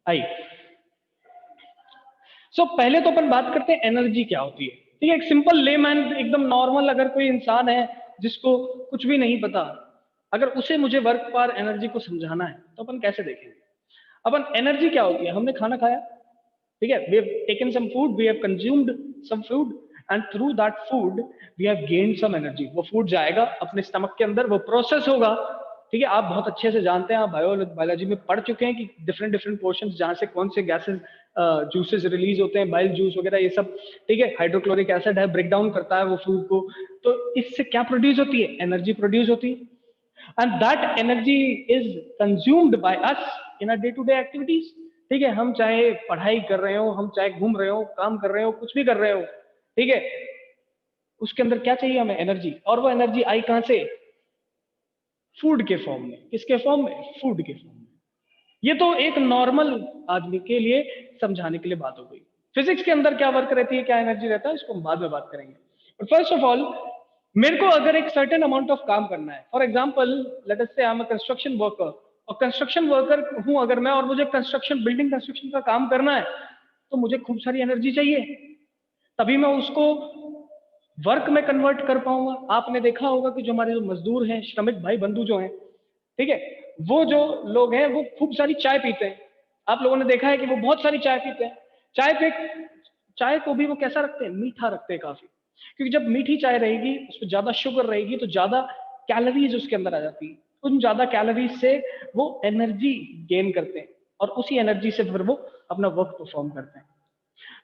आई। सो पहले तो अपन बात करते हैं एनर्जी क्या होती है। ठीक है, एक सिंपल लेमैन, एकदम नॉर्मल अगर कोई इंसान है जिसको कुछ भी नहीं पता, अगर उसे मुझे वर्क पर एनर्जी को समझाना है तो अपन कैसे देखेंगे। अपन एनर्जी क्या होती है, हमने खाना खाया, ठीक है, we have taken some food, we have consumed some food and through that food we have gained some energy. वो फूड जाएगा अपने स्टमक के अंदर, वो प्रोसेस होगा। ठीक है, आप बहुत अच्छे से जानते हैं, आप बायोलॉजी में पढ़ चुके हैं कि डिफरेंट डिफरेंट पोर्शंस जहां से कौन से गैसेस जूसेस रिलीज होते हैं, बाइल जूस वगैरह ये सब। ठीक है, हाइड्रोक्लोरिक एसिड है, ब्रेक डाउन करता है वो फूड को, तो इससे क्या प्रोड्यूस होती है, एनर्जी प्रोड्यूस होती है। And that energy is consumed by us in a day to day activities. ठीक है, हम चाहे पढ़ाई कर रहे हो, हम चाहे घूम रहे हो, काम कर रहे हो, कुछ भी कर रहे हो, ठीक है, उसके अंदर क्या चाहिए हमें, एनर्जी। और वो एनर्जी आई कहां से, फूड के फॉर्म में। किसके फॉर्म में, फूड के फॉर्म में। ये तो एक नॉर्मल आदमी के लिए समझाने के लिए बात हो गई। फिजिक्स के अंदर क्या वर्क रहती है, क्या एनर्जी रहता है, इसको हम बाद में बात करेंगे। बट फर्स्ट ऑफ ऑल, मेरे को अगर एक सर्टेन अमाउंट ऑफ काम करना है, फॉर एग्जांपल लेट अस से I am a construction worker, और कंस्ट्रक्शन वर्कर हूं अगर मैं, और मुझे कंस्ट्रक्शन, बिल्डिंग कंस्ट्रक्शन का काम करना है, तो मुझे खूब सारी एनर्जी चाहिए, तभी मैं उसको वर्क में कन्वर्ट कर पाऊंगा। आपने देखा होगा कि जो हमारे जो मजदूर हैं, श्रमिक भाई बंधु जो हैं, ठीक है, वो जो लोग हैं वो खूब सारी चाय पीते हैं। आप लोगों ने देखा है कि वो बहुत सारी चाय पीते हैं। चाय पे, चाय को भी वो कैसा रखते हैं, मीठा रखते हैं काफी, क्योंकि जब मीठी चाय रहेगी उसमें ज्यादा शुगर रहेगी तो ज्यादा कैलोरीज उसके अंदर आ जाती है। उन ज्यादा कैलोरीज से वो एनर्जी गेन करते हैं, और उसी एनर्जी से फिर वो अपना वर्क परफॉर्म करते हैं।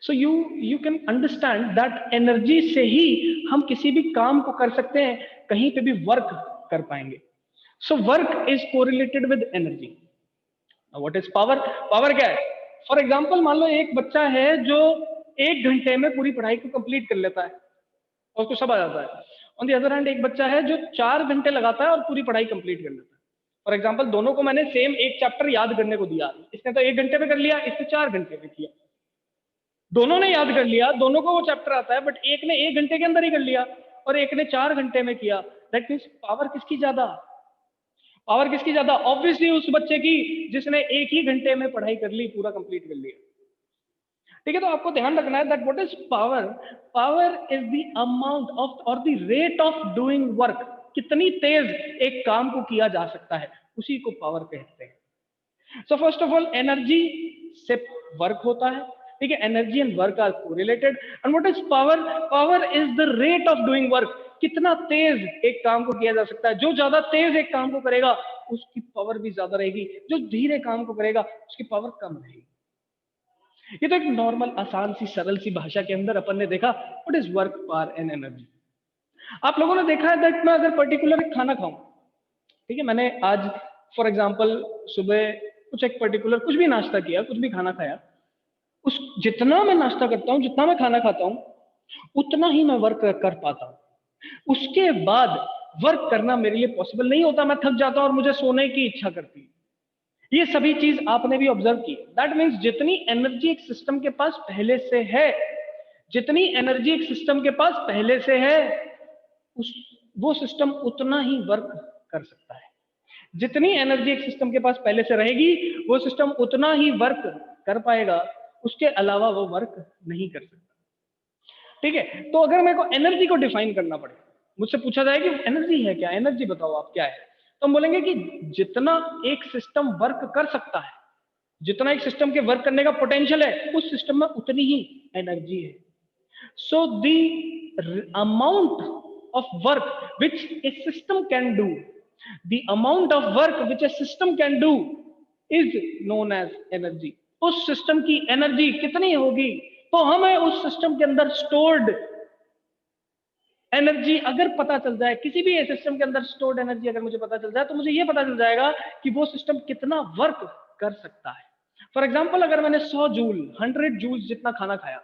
So you can understand that energy से ही हम किसी भी काम को कर सकते हैं, कहीं पे भी वर्क कर पाएंगे। So work is correlated with energy. What is power, power क्या है, फॉर एग्जाम्पल मान लो एक बच्चा है जो 1 घंटे में पूरी पढ़ाई को कंप्लीट कर लेता है और उसको सब आ जाता है। ऑन द अदर हैंड एक बच्चा है जो 4 घंटे लगाता है और पूरी पढ़ाई कंप्लीट कर लेता है। फॉर एग्जाम्पल दोनों को मैंने सेम एक चैप्टर याद करने को दिया, इसने तो 1 घंटे में कर लिया, इसने 4 घंटे में किया। दोनों ने याद कर लिया, दोनों को वो चैप्टर आता है, बट एक ने 1 घंटे के अंदर ही कर लिया और एक ने 4 घंटे में किया। दैट मीन्स पावर किसकी ज्यादा, पावर किसकी ज्यादा, ऑब्वियसली उस बच्चे की जिसने 1 ही घंटे में पढ़ाई कर ली, पूरा कंप्लीट कर लिया। ठीक है, तो आपको ध्यान रखना है that what is power, power is the amount of और the rate of doing work. कितनी तेज एक काम को किया जा सकता है, उसी को पावर कहते हैं। So first of all, energy से वर्क होता है। ठीक है, energy and work are correlated. And what is power, power is the rate of doing work. कितना तेज एक काम को किया जा सकता है। जो ज्यादा तेज एक काम को करेगा उसकी पावर भी ज्यादा रहेगी, जो धीरे काम को करेगा उसकी पावर कम रहेगी। ये तो एक नॉर्मल आसान सी सरल सी भाषा के अंदर अपन ने देखा what is work, power and energy. आप लोगों ने देखा है दैट मैं अगर पर्टिकुलर खाना खाऊं, ठीक है, मैंने आज फॉर एग्जांपल सुबह कुछ एक पर्टिकुलर कुछ भी नाश्ता किया, कुछ भी खाना खाया, उस जितना मैं नाश्ता करता हूं, जितना मैं खाना खाता हूं, उतना ही मैं वर्क कर पाता हूं। उसके बाद वर्क करना मेरे लिए पॉसिबल नहीं होता, मैं थक जाता हूं और मुझे सोने की इच्छा करती है। ये सभी चीज आपने भी ऑब्जर्व की। दैट मीन्स जितनी एनर्जी एक सिस्टम के पास पहले से है, जितनी एनर्जी एक सिस्टम के पास पहले से है, उस वो सिस्टम उतना ही वर्क कर सकता है। जितनी एनर्जी एक सिस्टम के पास पहले से रहेगी वो सिस्टम उतना ही वर्क कर पाएगा, उसके अलावा वो वर्क नहीं कर सकता। ठीक है, तो अगर मेरे को एनर्जी को डिफाइन करना पड़े, मुझसे पूछा जाए कि एनर्जी है क्या, एनर्जी बताओ आप क्या है, तो हम बोलेंगे कि जितना एक सिस्टम वर्क कर सकता है, जितना एक सिस्टम के वर्क करने का पोटेंशियल है, उस सिस्टम में उतनी ही एनर्जी है। So the amount of work which a system can do, the amount of work which a system can do is known as energy. उस सिस्टम की एनर्जी कितनी होगी, तो हमें उस सिस्टम के अंदर स्टोर्ड एनर्जी अगर पता चल जाए, किसी भी सिस्टम के अंदर स्टोर्ड एनर्जी अगर मुझे पता चल जाए, तो मुझे यह पता चल जाएगा कि वो सिस्टम कितना वर्क कर सकता है। फॉर एग्जाम्पल, अगर मैंने 100 जूल 100 जूल जितना खाना खाया,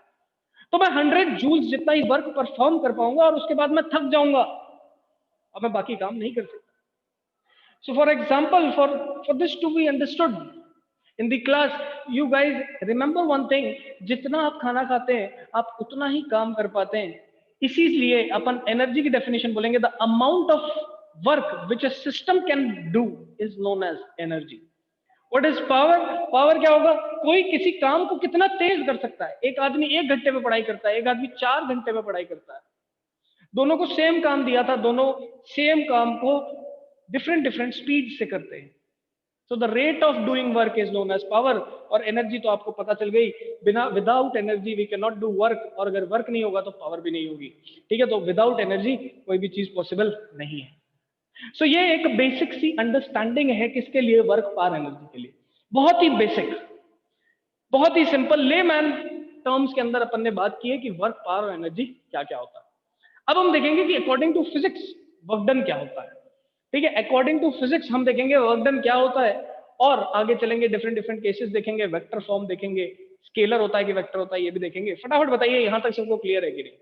तो मैं 100 जूल जितना ही वर्क परफॉर्म कर पाऊंगा और उसके बाद मैं थक जाऊंगा और मैं बाकी काम नहीं कर सकता। So for example, for this to be understood in the class, you guys remember one thing, जितना आप खाना खाते हैं आप उतना ही काम कर पाते हैं। इसीलिए अपन एनर्जी की डेफिनेशन बोलेंगे, the amount of work which a system can do is known as energy. What is power? Power क्या होगा? कोई किसी काम को कितना तेज कर सकता है। एक आदमी 1 घंटे में पढ़ाई करता है, एक आदमी 4 घंटे में पढ़ाई करता है। दोनों को सेम काम दिया था, दोनों सेम काम को डिफरेंट डिफरेंट स्पीड से करते हैं। So the rate of doing work is known as power. और एनर्जी तो आपको पता चल गई, बिना without energy we can not do work, और अगर वर्क नहीं होगा तो पावर भी नहीं होगी। ठीक है, तो विदाउट एनर्जी कोई भी चीज पॉसिबल नहीं है। सो ये एक बेसिक सी अंडरस्टैंडिंग है किसके लिए? वर्क पावर एनर्जी के लिए। बहुत ही बेसिक, बहुत ही सिंपल लेमैन टर्म्स के अंदर अपन ने बात की है कि वर्क पावर और एनर्जी क्या क्या होता है। अब हम देखेंगे कि according to physics work done क्या होता है। ठीक है, अकॉर्डिंग टू फिजिक्स हम देखेंगे वर्क डन क्या होता है, और आगे चलेंगे डिफरेंट डिफरेंट केसेस देखेंगे, वेक्टर फॉर्म देखेंगे, स्केलर होता है कि वेक्टर होता है ये भी देखेंगे। फटाफट बताइए यहां तक सबको क्लियर है कि नहीं?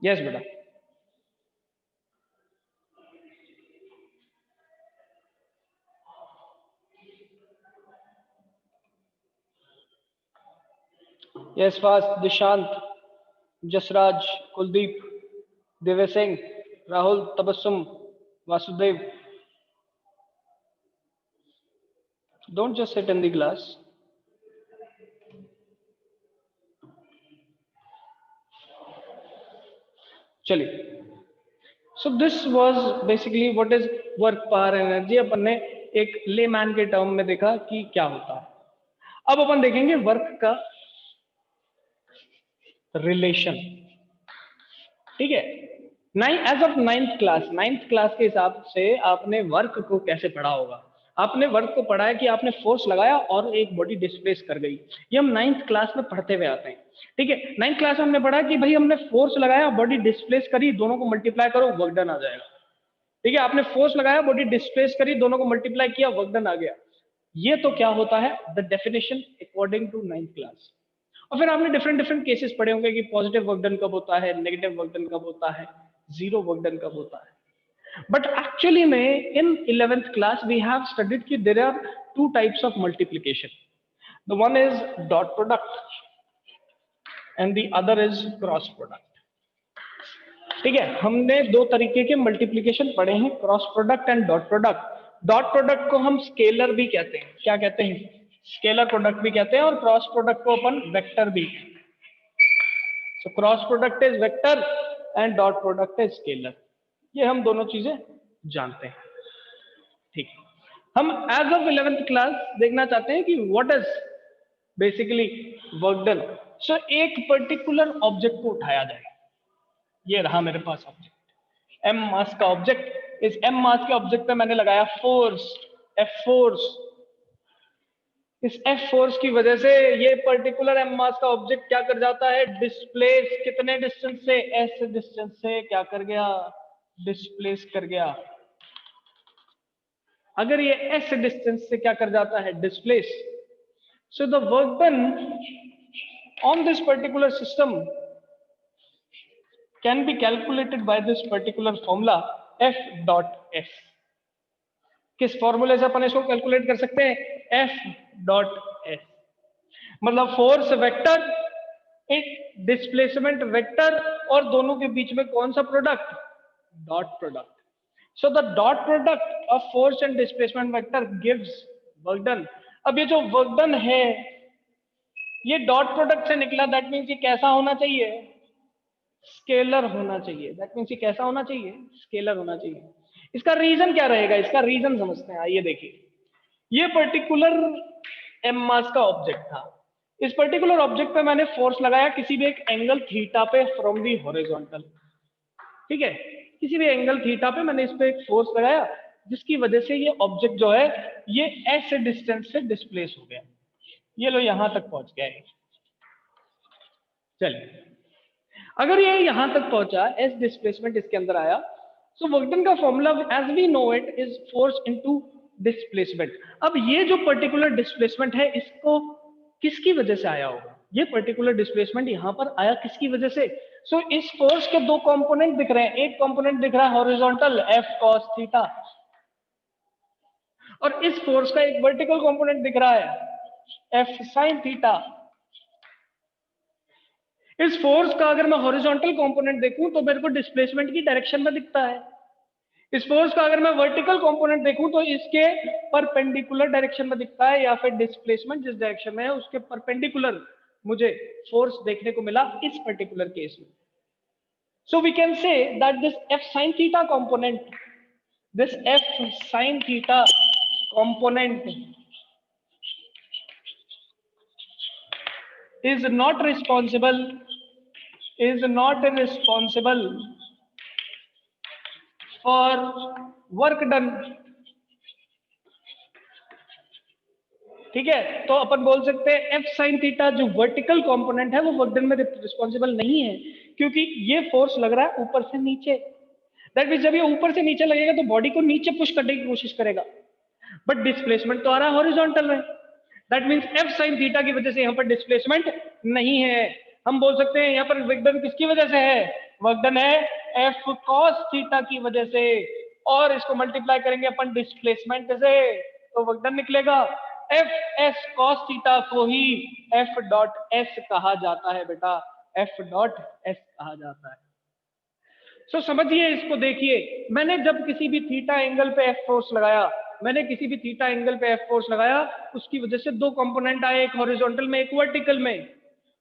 यस बेटा। Yes fast, Dishant, Jasraj, Kuldeep, Divya Singh, Rahul, Tabassum, Vasudev. Don't just sit in the class. चलिए, so this was basically what is work power energy. अपन ने एक लेमैन के टर्म में देखा कि क्या होता है। अब अपन देखेंगे वर्क का रिलेशन। ठीक है, एज ऑफ नाइन्थ क्लास के हिसाब से आपने वर्क को कैसे पढ़ा होगा? आपने वर्क को पढ़ा है कि आपने फोर्स लगाया और एक बॉडी डिस्प्लेस कर गई। ये हम नाइन्थ क्लास में पढ़ते हुए आते हैं। ठीक है, नाइन्थ क्लास में हमने पढ़ा कि भाई हमने फोर्स लगाया, बॉडी डिस्प्लेस करी, दोनों को मल्टीप्लाई करो, वर्क डन आ जाएगा। ठीक है, आपने फोर्स लगाया, बॉडी डिस्प्लेस करी, दोनों को मल्टीप्लाई किया, वर्क डन आ गया। ये तो क्या होता है? The definition according to ninth class. और फिर आपने डिफरेंट डिफरेंट केसेस पढ़े होंगे कि पॉजिटिव वर्क डन कब होता है, नेगेटिव वर्क डन कब होता है, जीरो वर्क डन कब होता है। बट एक्चुअली में in 11th class we have studied कि there are two types of multiplication. The one is dot product and the other is cross product. ठीक है, हमने दो तरीके के मल्टीप्लिकेशन पढ़े हैं, cross product and dot product. Dot product को हम स्केलर भी कहते हैं। क्या कहते हैं? स्केलर प्रोडक्ट भी कहते हैं, और क्रॉस प्रोडक्ट को अपन वेक्टर भी। So cross product is vector and dot product is scalar. ये हम दोनों चीजें जानते हैं। ठीक, हम एज ऑफ 11th क्लास देखना चाहते हैं कि what is basically work done. So एक पर्टिकुलर ऑब्जेक्ट को उठाया जाए। ये रहा मेरे पास ऑब्जेक्ट, एम मास का ऑब्जेक्ट। इस एम मास के ऑब्जेक्ट पे मैंने लगाया फोर्स, एफ फोर्स। इस एफ फोर्स की वजह से ये पर्टिकुलर एम मास का ऑब्जेक्ट क्या कर जाता है? डिस्प्लेस कितने डिस्टेंस से? एस डिस्टेंस से क्या कर गया? डिस्प्लेस कर गया। अगर ये एस डिस्टेंस से क्या कर जाता है? Displace. So the work done on this particular system can be calculated by this particular formula F dot S। किस फॉर्मूले से अपन इसको कैलकुलेट कर सकते हैं? F dot S। मतलब फोर्स वेक्टर, एक डिस्प्लेसमेंट वेक्टर, और दोनों के बीच में कौन सा product? Dot product. So the dot product of force and displacement vector gives work done. अब ये जो वर्क डन है ये डॉट प्रोडक्ट से निकला, दैट मीन्स ये कैसा होना चाहिए? स्केलर होना चाहिए। दैट मीन्स ये कैसा होना चाहिए? स्केलर होना चाहिए। इसका रीजन क्या रहेगा? इसका रीजन समझते हैं, आइए देखिए। ये पर्टिकुलर एम मास का ऑब्जेक्ट था। इस पर्टिकुलर ऑब्जेक्ट पे मैंने फोर्स लगाया किसी भी एक एंगल थीटा पे फ्रॉम दी हॉरिजॉन्टल। ठीक है, किसी भी एंगल थीटा पे मैंने इस पे एक फोर्स लगाया, जिसकी वजह से ये ऑब्जेक्ट जो है ये एस डिस्टेंस से डिस्प्लेस हो गया। ये लो यहां तक पहुंच गया है। चलिए, अगर ये यहां तक पहुंचा, एस डिस्प्लेसमेंट इसके अंदर आया, सो वर्क डन का formula as we know it is force into displacement. अब ये जो पर्टिकुलर डिस्प्लेसमेंट है इसको किसकी वजह से आया होगा? ये पर्टिकुलर डिस्प्लेसमेंट यहां पर आया किसकी वजह से? सो इस फोर्स के दो कंपोनेंट दिख रहे हैं। एक कंपोनेंट दिख रहा है हॉरिजॉन्टल, एफ कॉस थीटा, और इस फोर्स का एक वर्टिकल कंपोनेंट दिख रहा है, एफ साइन थीटा। इस फोर्स का अगर मैं हॉरिजॉन्टल कंपोनेंट देखूं तो मेरे को डिस्प्लेसमेंट की डायरेक्शन में दिखता है। इस फोर्स का अगर मैं वर्टिकल कंपोनेंट देखूं तो इसके परपेंडिकुलर डायरेक्शन में दिखता है, या फिर डिस्प्लेसमेंट जिस डायरेक्शन में है उसके परपेंडिकुलर मुझे फोर्स देखने को मिला इस पर्टिकुलर केस में। So we can say that this F sine theta component, this f sin theta component is not responsible for work done। ठीक है, तो अपन बोल सकते हैं एफ साइन थीटा जो वर्टिकल कंपोनेंट है वो वर्क डन में रिस्पॉन्सिबल नहीं है, क्योंकि ये फोर्स लग रहा है ऊपर से नीचे। दैट मीन जब ये ऊपर से नीचे लगेगा तो बॉडी को नीचे पुश करने की कोशिश करेगा, बट डिस्प्लेसमेंट तो आ रहा है हॉरिजॉन्टल में। That means F sine theta की वजह से यहाँ पर डिस्प्लेसमेंट नहीं है। हम बोल सकते हैं यहाँ पर वर्क डन किसकी वजह से है, वर्क डन है एफ कॉस थीटा की वजह से, और इसको मल्टीप्लाई करेंगे अपन डिस्प्लेसमेंट से तो वर्क डन निकलेगा। एफ एस कॉस थीटा को ही एफ डॉट एस कहा जाता है बेटा, एफ डॉट एस कहा जाता है। सो समझिए इसको, देखिए मैंने जब किसी भी थीटा एंगल पे एफ फोर्स लगाया, मैंने किसी भी थीटा एंगल पे एफ फोर्स लगाया, उसकी वजह से दो कंपोनेंट आए, एक हॉरिजॉन्टल में एक वर्टिकल में।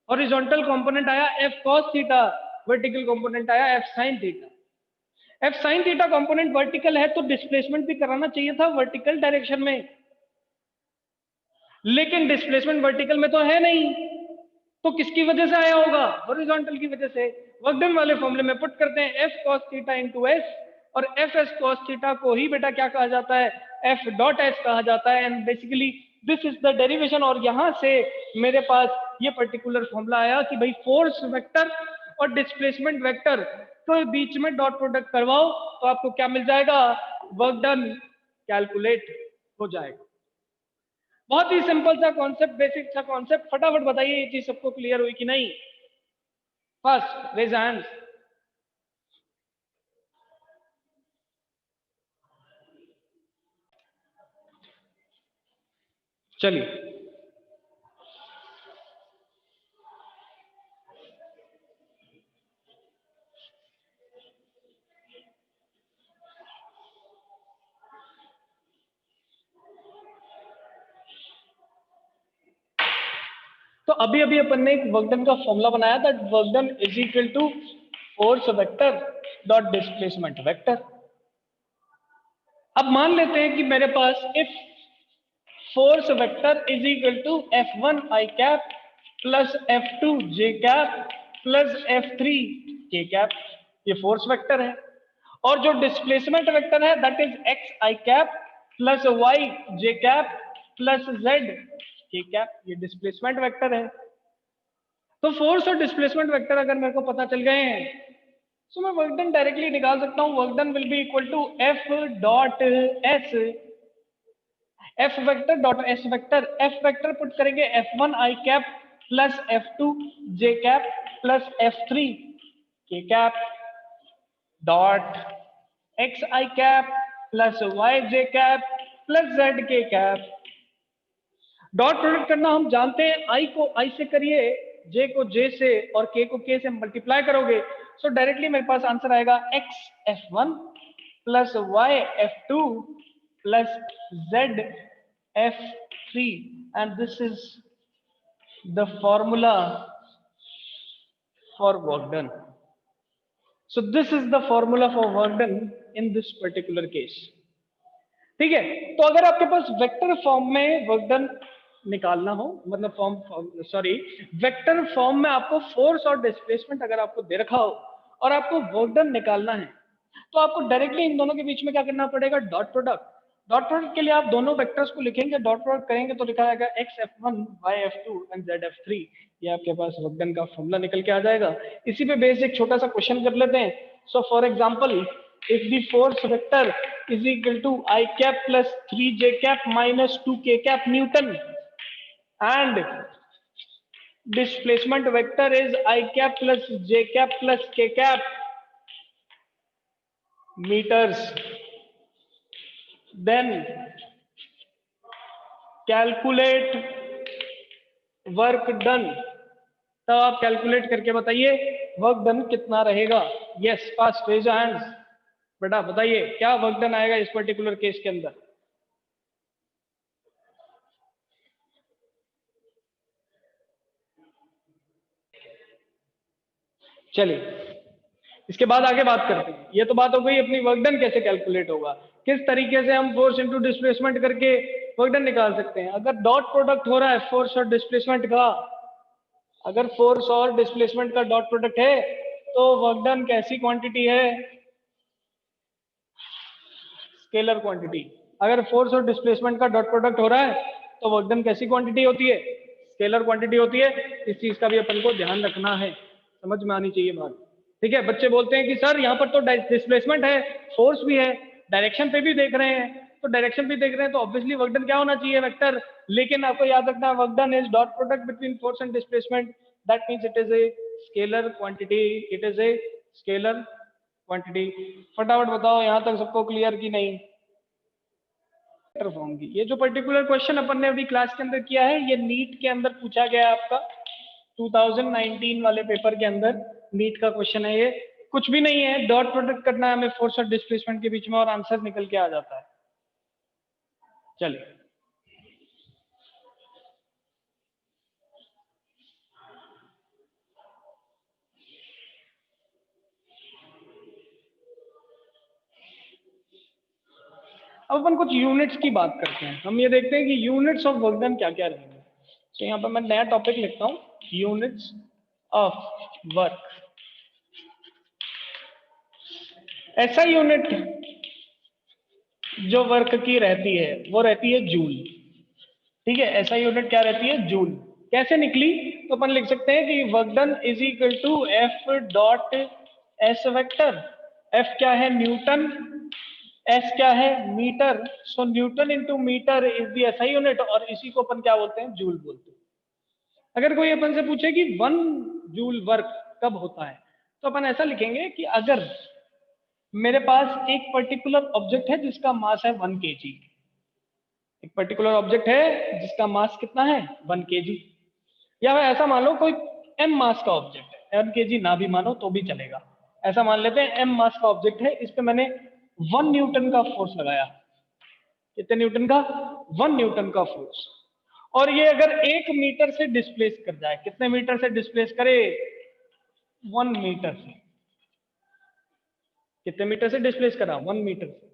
हॉरिजॉन्टल कंपोनेंट आया F cos theta, vertical component आया F sine theta. F sine theta component vertical है तो डिस्प्लेसमेंट भी कराना चाहिए था वर्टिकल डायरेक्शन में, लेकिन डिस्प्लेसमेंट वर्टिकल में तो है नहीं, तो किसकी वजह से आया होगा, हॉरिजॉन्टल की वजह से। वर्क डन वाले फॉर्मूले में पुट करते हैं F cos theta into S, और एफ एस कॉस थीटा को ही बेटा क्या कहा जाता है, एफ डॉट एस कहा जाता है। And basically this is the derivation, और यहां से मेरे पास ये पर्टिकुलर फॉर्मूला आया कि भाई फोर्स वेक्टर और डिस्प्लेसमेंट वेक्टर तो बीच में डॉट प्रोडक्ट करवाओ तो आपको क्या मिल जाएगा, वर्क डन कैलकुलेट हो जाएगा। बहुत ही सिंपल सा कॉन्सेप्ट, बेसिक सा कॉन्सेप्ट। फटाफट बताइए ये चीज सबको क्लियर हुई कि नहीं। First raise hand. चलिए तो अभी अभी अपन ने एक वर्क डन का फॉर्मूला बनाया था, work done is equal to force vector dot displacement vector. अब मान लेते हैं कि मेरे पास if force vector is equal to F one I cap plus F two J cap plus F three K cap, ये फोर्स वेक्टर है। और जो डिस्प्लेसमेंट वेक्टर है that is X I cap plus Y J cap plus Z K cap, ये displacement vector है। तो force और displacement vector अगर मेरे को पता चल गए हैं तो मैं वर्क डन डायरेक्टली निकाल सकता हूं। Work done will be equal to F dot S, F vector dot S vector. F vector put करेंगे F one I cap plus F two J cap plus F three K cap dot X I cap plus Y J cap plus Z K cap. Dot product करना हम जानते हैं, आई को आई से करिए, जे को जे से और के को के से मल्टीप्लाई करोगे, सो डायरेक्टली मेरे पास आंसर आएगा X F one plus Y F two plus Z F three, and this is the formula for work done. So this is the formula for work done in this particular case. ठीक है, तो अगर आपके पास vector form में work done निकालना हो, मतलब सॉरी वेक्टर फॉर्म में आपको फोर्स और डिस्प्लेसमेंट अगर आपको दे रखा हो और आपको वर्क डन निकालना है, तो आपको डायरेक्टली इन दोनों के बीच में क्या करना पड़ेगा, डॉट प्रोडक्ट। डॉट प्रोडक्ट के लिए आप दोनों वेक्टर्स को लिखेंगे, डॉट प्रोडक्ट करेंगे तो लिखा जाएगा X F one Y F two and Z F three. ये आपके पास वर्क डन का फॉर्मूला निकल के आ जाएगा। इसी पे बेस एक छोटा सा क्वेश्चन कर लेते हैं। सो for example, if the force vector is equal to I cap plus 3j cap minus 2k cap Newton and displacement vector is I cap plus j cap plus k cap meters, then calculate work done तब आप calculate करके बताइए work done कितना रहेगा। Yes fast raise your hands. बेटा बताइए क्या work done आएगा इस पर्टिकुलर केस के अंदर। चलिए इसके बाद आगे बात करते हैं। ये तो बात हो गई अपनी वर्क डन कैसे कैलकुलेट होगा, किस तरीके से हम फोर्स इनटू डिस्प्लेसमेंट करके वर्क डन निकाल सकते हैं। अगर डॉट प्रोडक्ट हो रहा है फोर्स और डिस्प्लेसमेंट का, अगर फोर्स और डिस्प्लेसमेंट का डॉट प्रोडक्ट है तो वर्क डन कैसी क्वांटिटी है, स्केलर क्वांटिटी। अगर फोर्स और डिस्प्लेसमेंट का डॉट प्रोडक्ट हो रहा है तो वर्क डन कैसी क्वांटिटी होती है, स्केलर क्वांटिटी होती है। इस चीज का भी अपन को ध्यान रखना है, समझ में आनी चाहिए बात। ठीक है, बच्चे बोलते हैं कि सर यहाँ पर तो डिस्प्लेसमेंट है, फोर्स भी है, डायरेक्शन पे भी देख रहे हैं, तो डायरेक्शन भी देख रहे हैं तो ऑब्वियसली वर्क डन क्या होना चाहिए, वेक्टर। लेकिन आपको याद रखना है work done is dot product between force and displacement, that means it is a scalar quantity, it is a scalar quantity. फटाफट बताओ यहाँ तक सबको क्लियर की नहीं। फॉर्म की ये जो पर्टिकुलर क्वेश्चन अपन ने अभी क्लास के अंदर किया है, ये नीट के अंदर पूछा गया है आपका 2019 वाले पेपर के अंदर, नीट का क्वेश्चन है ये। कुछ भी नहीं है, डॉट प्रोडक्ट करना है हमें फोर्स और डिस्प्लेसमेंट के बीच में और आंसर निकल के आ जाता है। चलिए अब अपन कुछ यूनिट्स की बात करते हैं। हम ये देखते हैं कि यूनिट्स ऑफ वर्क डन क्या क्या रहेंगे। तो यहाँ पर मैं नया टॉपिक लिखता हूँ, यूनिट्स ऑफ वर्क। ऐसा यूनिट जो वर्क की रहती है वो रहती है जूल। ठीक है, ऐसा यूनिट क्या रहती है, जूल। कैसे निकली, तो अपन लिख सकते हैं कि work done is equal to F dot S vector. F क्या है, न्यूटन, एस क्या है, metre. So newton into metre is the SI unit, और इसी को अपन क्या बोलते हैं, जूल बोलते हैं। अगर कोई अपन से पूछे कि 1 जूल वर्क कब होता है, तो अपन ऐसा लिखेंगे कि अगर मेरे पास एक पर्टिकुलर ऑब्जेक्ट है जिसका मास है 1 kg, एक पर्टिकुलर ऑब्जेक्ट है जिसका मास कितना है 1 kg, या फिर ऐसा मान लो कोई m मास का ऑब्जेक्ट है, 1 kg ना भी मानो तो भी चलेगा, ऐसा मान लेते हैं m मास का ऑब्जेक्ट है, इस पे मैंने 1 न्यूटन का फोर्स लगाया। कितने न्यूटन का, 1 न्यूटन का फोर्स। और ये अगर 1 मीटर से डिस्प्लेस कर जाए, कितने मीटर से डिस्प्लेस करे, 1 मीटर से। कितने मीटर से डिस्प्लेस करा, 1 मीटर से।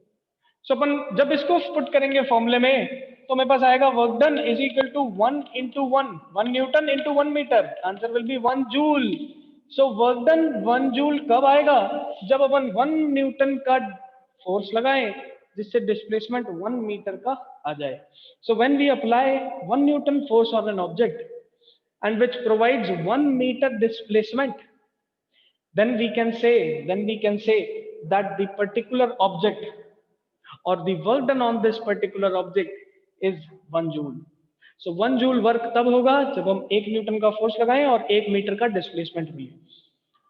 सो अपन जब इसको पुट करेंगे फॉर्मूले में, तो मेरे पास आएगा work done is equal to 1 into 1 newton into 1 metre, answer will be 1 joule. So work done 1 joule कब आएगा, जब अपन 1 न्यूटन का फोर्स लगाएं जिससे डिस्प्लेसमेंट 1 मीटर का आ जाए। So when we apply 1 newton force on an object and which provides 1 meter displacement, then we can say that the particular object or the work done on this particular object is 1 joule. So 1 joule work तब होगा जब हम 1 Newton का force लगाएं और 1 metre का displacement भी है।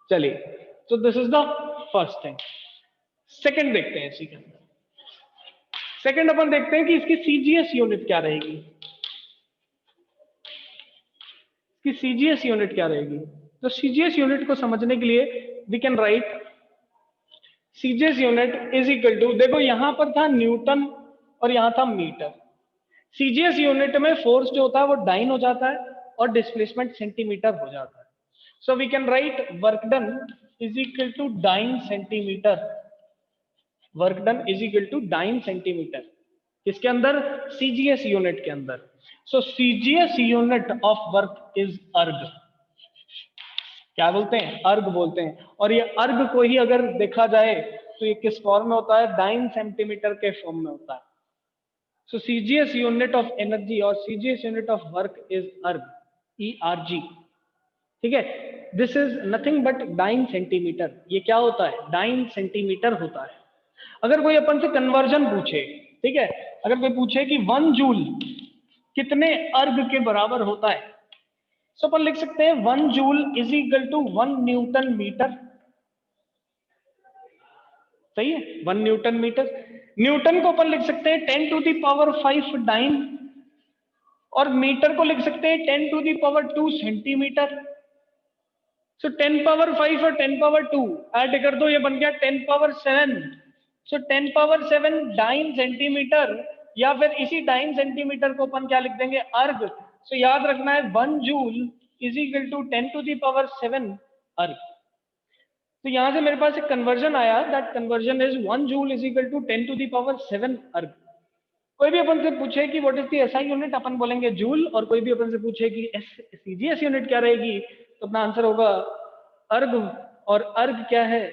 चलिए, तो this is the first thing. Second देखते हैं इसी के अंदर। सेकंड अपन देखते हैं कि इसकी सीजीएस यूनिट क्या रहेगी। इसकी सीजीएस यूनिट क्या रहेगी, तो सीजीएस यूनिट को समझने के लिए we can write CGS unit is equal to, देखो यहां पर था न्यूटन और यहां था मीटर। सीजीएस यूनिट में फोर्स जो होता है वो डाइन हो जाता है और डिस्प्लेसमेंट सेंटीमीटर हो जाता है। So we can write work done is equal to dyne centimetre. Work done is equal to dyne centimetre किसके अंदर, सीजीएस यूनिट के अंदर। So CGS unit of work is erg. क्या बोलते हैं, अर्ग बोलते हैं। और ये अर्ग को ही अगर देखा जाए तो ये किस फॉर्म में होता है, डाइन सेंटीमीटर के फॉर्म में होता है। सो सीजीएस यूनिट ऑफ एनर्जी और CGS unit of work is अर्ग, ERG। ठीक है, this is nothing but dyne centimetre. ये क्या होता है, डाइन सेंटीमीटर होता है। अगर कोई अपन से कन्वर्जन पूछे, ठीक है, अगर कोई पूछे कि 1 जूल कितने अर्ग के बराबर होता है, सो अपन लिख सकते हैं 1 joule is equal to 1 newton metre. सही है, 1 न्यूटन मीटर। न्यूटन को अपन लिख सकते हैं 10 टू दी पावर 5 डाइन, और मीटर को लिख सकते हैं 10 to the power 2 centimetre. So 10 power 5 और 10 पावर 2 ऐड कर दो, ये बन गया 10 पावर 7। सो 10 पावर 7 डाइन सेंटीमीटर, या फिर इसी डाइन सेंटीमीटर को अपन क्या लिख देंगे, अर्ग। सो याद रखना है 1 joule is equal to 10 to the power 7 erg. तो यहां से मेरे पास एक कन्वर्जन आया, that conversion is 1 joule is equal to 10 to the power 7 erg. कोई भी अपन से पूछे कि what is the SI unit, अपन बोलेंगे जूल, और कोई भी अपन से पूछे कि सीजीएस यूनिट क्या रहेगी, तो अपना आंसर होगा अर्ग। और अर्ग क्या है,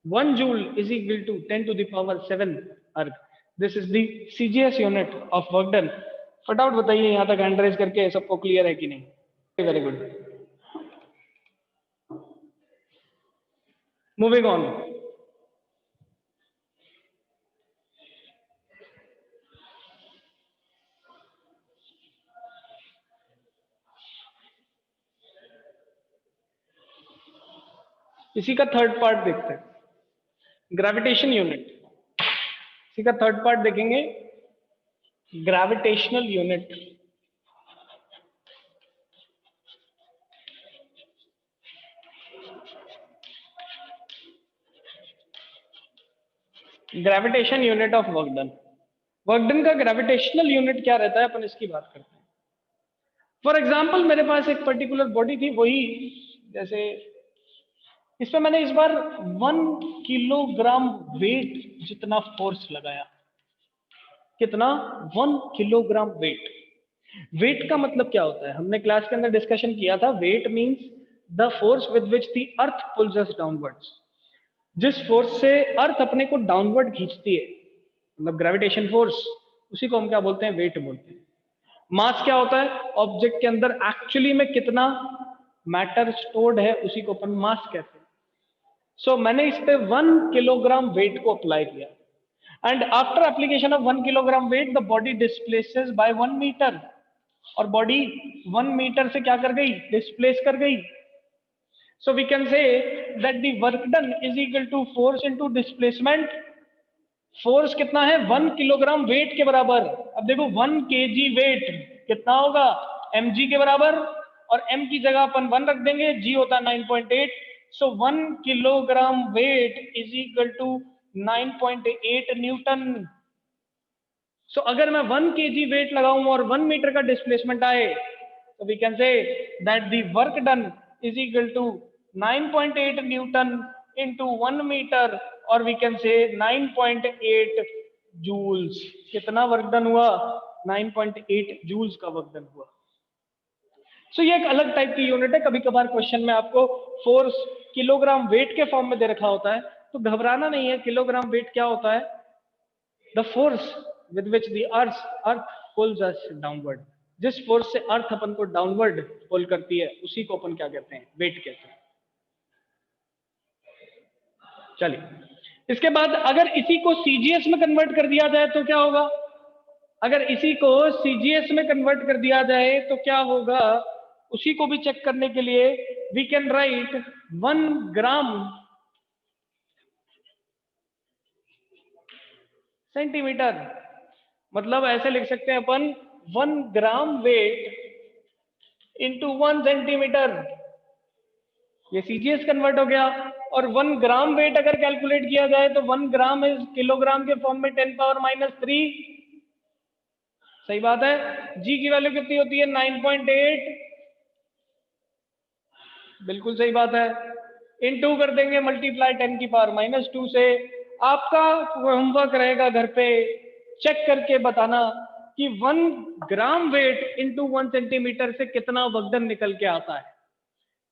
1 joule is equal to 10 to the power 7 erg. This is the CGS unit of work done. फटाफट बताइए यहां तक हैंड रेज करके सबको क्लियर है कि नहीं। Very good, moving on. इसी का थर्ड पार्ट देखते हैं, ग्रेविटेशन यूनिट। इसी का थर्ड पार्ट देखेंगे, gravitational unit. Gravitation unit of work done. Work done का ग्रेविटेशनल यूनिट क्या रहता है, अपन इसकी बात करते हैं। फॉर एग्जाम्पल मेरे पास एक पर्टिकुलर बॉडी थी, वही जैसे इसमें मैंने इस बार 1 किलोग्राम वेट जितना फोर्स लगाया। कितना, 1 किलोग्राम वेट। वेट का मतलब क्या होता है, हमने क्लास के अंदर डिस्कशन किया था, weight means the force with which the earth pulls us downwards. जिस फोर्स से अर्थ अपने को डाउनवर्ड खींचती है, मतलब ग्रेविटेशन फोर्स, उसी को हम क्या बोलते हैं, वेट बोलते हैं। मास क्या होता है, ऑब्जेक्ट के अंदर एक्चुअली में कितना मैटर स्टोर्ड है, उसी को अपन मास कहते हैं। सो मैंने इस पे 1 किलोग्राम वेट को अप्लाई किया, and after application of 1 kilogram weight the body displaces by 1 metre. और बॉडी 1 मीटर से क्या कर गई, डिस्प्लेस कर गई। So we can say that the work done is equal to force into displacement. Force कितना है, 1 किलोग्राम वेट के बराबर। अब देखो 1 केजी वेट कितना होगा, mg के बराबर, और m की जगह अपन 1 रख देंगे, g होता है 9.8। So 1 kilogram weight is equal to 9.8 newton. सो अगर मैं 1 केजी वेट लगाऊं और 1 मीटर का डिस्प्लेसमेंट आए, तो we can say that the work done is equal to 9.8 newton into 1 metre, और वी कैन से 9.8 जूल्स। कितना वर्क डन हुआ, 9.8 जूल्स का वर्क डन हुआ। सो ये एक अलग टाइप की यूनिट है। कभी कभार क्वेश्चन में आपको फोर्स किलोग्राम वेट के फॉर्म में दे रखा होता है, तो घबराना नहीं है। किलोग्राम वेट क्या होता है, the force with which the earth pulls us downward. जिस फोर्स से अर्थ अपन को डाउनवर्ड पुल करती है, उसी को अपन क्या कहते हैं, वेट कहते हैं। चलिए, इसके बाद अगर इसी को सीजीएस में कन्वर्ट कर दिया जाए तो क्या होगा, अगर इसी को सीजीएस में कन्वर्ट कर दिया जाए तो क्या होगा, उसी को भी चेक करने के लिए we can write 1 gram centimetre. मतलब ऐसे लिख सकते हैं अपन, 1 ग्राम वेट इंटू 1 सेंटीमीटर। ये सीजीएस कन्वर्ट हो गया। और 1 ग्राम वेट अगर कैलकुलेट किया जाए तो 1 ग्राम इज किलोग्राम के फॉर्म में 10 पावर -3। सही बात है। जी की वैल्यू कितनी होती है, 9.8। बिल्कुल सही बात है। इन 2 कर देंगे मल्टीप्लाई 10 की पावर -2 से। आपका होमवर्क रहेगा घर पे, चेक करके बताना कि 1 ग्राम वेट इंटू 1 सेंटीमीटर से कितना वर्कडन निकल के आता है।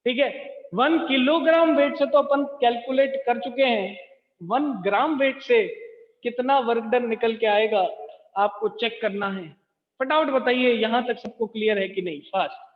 ठीक है, 1 किलोग्राम वेट से तो अपन कैलकुलेट कर चुके हैं, 1 ग्राम वेट से कितना वर्कडन निकल के आएगा आपको चेक करना है। फटाफट बताइए यहां तक सबको क्लियर है कि नहीं, फास्ट।